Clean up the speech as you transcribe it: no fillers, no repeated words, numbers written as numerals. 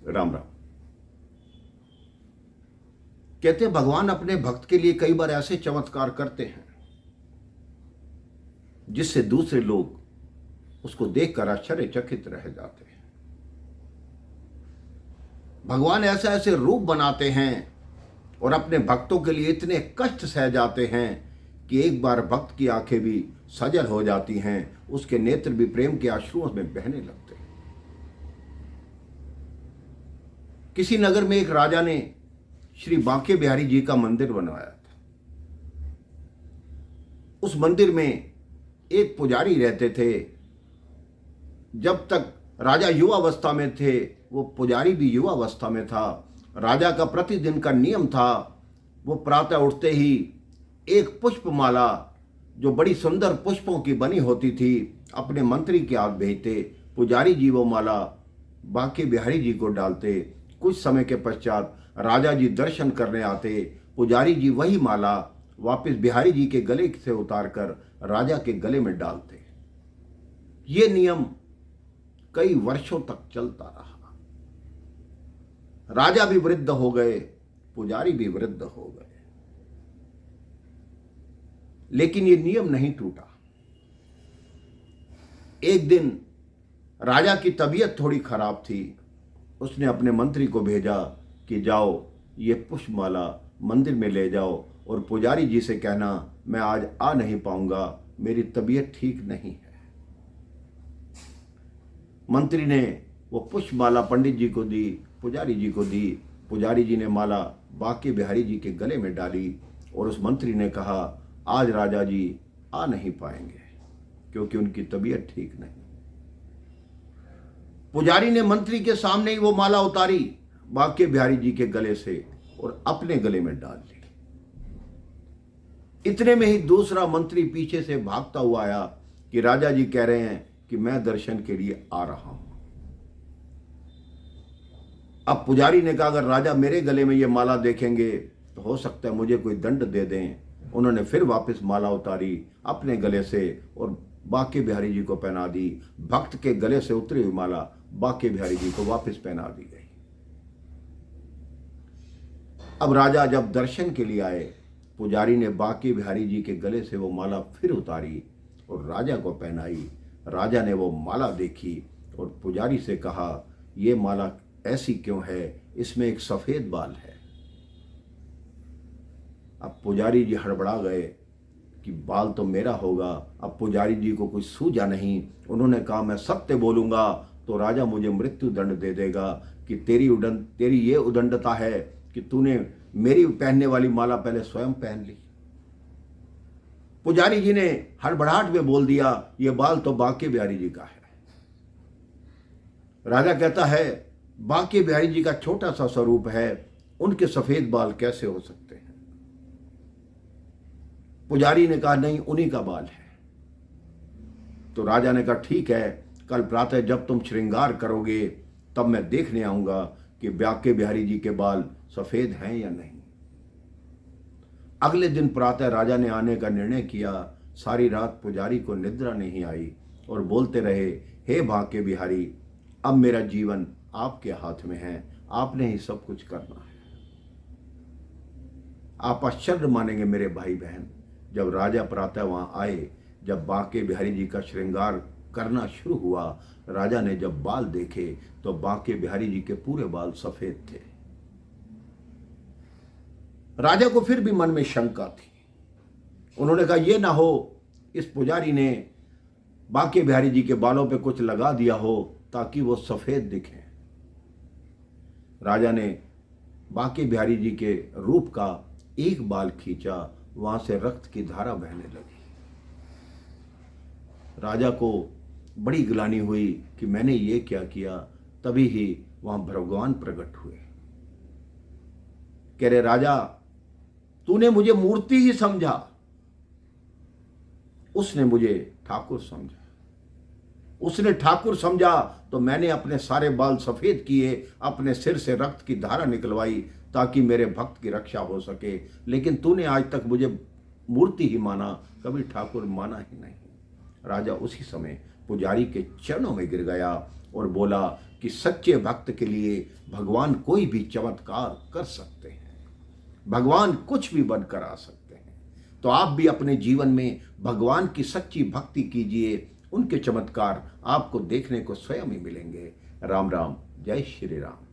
राम राम। कहते हैं भगवान अपने भक्त के लिए कई बार ऐसे चमत्कार करते हैं जिससे दूसरे लोग उसको देखकर आश्चर्यचकित रह जाते हैं। भगवान ऐसे ऐसे रूप बनाते हैं और अपने भक्तों के लिए इतने कष्ट सह जाते हैं कि एक बार भक्त की आंखें भी सजल हो जाती हैं, उसके नेत्र भी प्रेम के आंसुओं में बहने लगते हैं। किसी नगर में एक राजा ने श्री बांके बिहारी जी का मंदिर बनवाया था। उस मंदिर में एक पुजारी रहते थे। जब तक राजा युवावस्था में थे, वो पुजारी भी युवावस्था में था। राजा का प्रतिदिन का नियम था, वो प्रातः उठते ही एक पुष्पमाला जो बड़ी सुंदर पुष्पों की बनी होती थी अपने मंत्री के हाथ भेजते। पुजारी जी वो माला बांके बिहारी जी को डालते। कुछ समय के पश्चात राजा जी दर्शन करने आते। पुजारी जी वही माला वापस बिहारी जी के गले से उतारकर राजा के गले में डालते। ये नियम कई वर्षों तक चलता रहा। राजा भी वृद्ध हो गए, पुजारी भी वृद्ध हो गए, लेकिन ये नियम नहीं टूटा। एक दिन राजा की तबीयत थोड़ी खराब थी। उसने अपने मंत्री को भेजा कि जाओ ये पुष्पमाला मंदिर में ले जाओ और पुजारी जी से कहना मैं आज आ नहीं पाऊंगा, मेरी तबीयत ठीक नहीं है। मंत्री ने वो पुष्पमाला पंडित जी को दी, पुजारी जी को दी। पुजारी जी ने माला बांके बिहारी जी के गले में डाली और उस मंत्री ने कहा आज राजा जी आ नहीं पाएंगे क्योंकि उनकी तबीयत ठीक नहीं। पुजारी ने मंत्री के सामने ही वो माला उतारी बांके बिहारी जी के गले से और अपने गले में डाल ली। इतने में ही दूसरा मंत्री पीछे से भागता हुआ आया कि राजा जी कह रहे हैं कि मैं दर्शन के लिए आ रहा हूं। अब पुजारी ने कहा अगर राजा मेरे गले में ये माला देखेंगे तो हो सकता है मुझे कोई दंड दे दें। उन्होंने फिर वापस माला उतारी अपने गले से और बांके बिहारी जी को पहना दी। भक्त के गले से उतरी हुई माला बांके बिहारी जी को वापस पहना दी गई। अब राजा जब दर्शन के लिए आए, पुजारी ने बांके बिहारी जी के गले से वो माला फिर उतारी और राजा को पहनाई। राजा ने वो माला देखी और पुजारी से कहा ये माला ऐसी क्यों है, इसमें एक सफेद बाल है। अब पुजारी जी हड़बड़ा गए कि बाल तो मेरा होगा। अब पुजारी जी को कुछ सूझा नहीं। उन्होंने कहा मैं सत्य बोलूंगा तो राजा मुझे मृत्यु दंड दे देगा कि तेरी ये उदंडता है कि तूने मेरी पहनने वाली माला पहले स्वयं पहन ली। पुजारी जी ने हड़बड़ाहट में बोल दिया ये बाल तो बांके बिहारी जी का है। राजा कहता है बांके बिहारी जी का छोटा सा स्वरूप है, उनके सफेद बाल कैसे हो सकते हैं। पुजारी ने कहा नहीं उन्हीं का बाल है। तो राजा ने कहा ठीक है, कल प्रातः जब तुम श्रृंगार करोगे तब मैं देखने आऊंगा कि बांके बिहारी जी के बाल सफेद हैं या नहीं। अगले दिन प्रातः राजा ने आने का निर्णय किया। सारी रात पुजारी को निद्रा नहीं आई और बोलते रहे हे बांके बिहारी अब मेरा जीवन आपके हाथ में है, आपने ही सब कुछ करना है। आप आश्चर्य मानेंगे मेरे भाई बहन, जब राजा प्रातः वहां आए, जब बांके बिहारी जी का श्रृंगार करना शुरू हुआ, राजा ने जब बाल देखे तो बांके बिहारी जी के पूरे बाल सफेद थे। राजा को फिर भी मन में शंका थी। उन्होंने कहा यह ना हो इस पुजारी ने बांके बिहारी जी के बालों पे कुछ लगा दिया हो ताकि वो सफेद दिखे। राजा ने बांके बिहारी जी के रूप का एक बाल खींचा, वहां से रक्त की धारा बहने लगी। राजा को बड़ी ग्लानि हुई कि मैंने ये क्या किया। तभी ही वहां भगवान प्रकट हुए। कह रहे राजा तूने मुझे मूर्ति ही समझा, उसने मुझे ठाकुर समझा। उसने ठाकुर समझा तो मैंने अपने सारे बाल सफेद किए, अपने सिर से रक्त की धारा निकलवाई ताकि मेरे भक्त की रक्षा हो सके। लेकिन तूने आज तक मुझे मूर्ति ही माना, कभी ठाकुर माना ही नहीं। राजा उसी समय पुजारी के चरणों में गिर गया और बोला कि सच्चे भक्त के लिए भगवान कोई भी चमत्कार कर सकते हैं, भगवान कुछ भी बनकर आ सकते हैं। तो आप भी अपने जीवन में भगवान की सच्ची भक्ति कीजिए, उनके चमत्कार आपको देखने को स्वयं ही मिलेंगे। राम राम, जय श्री राम।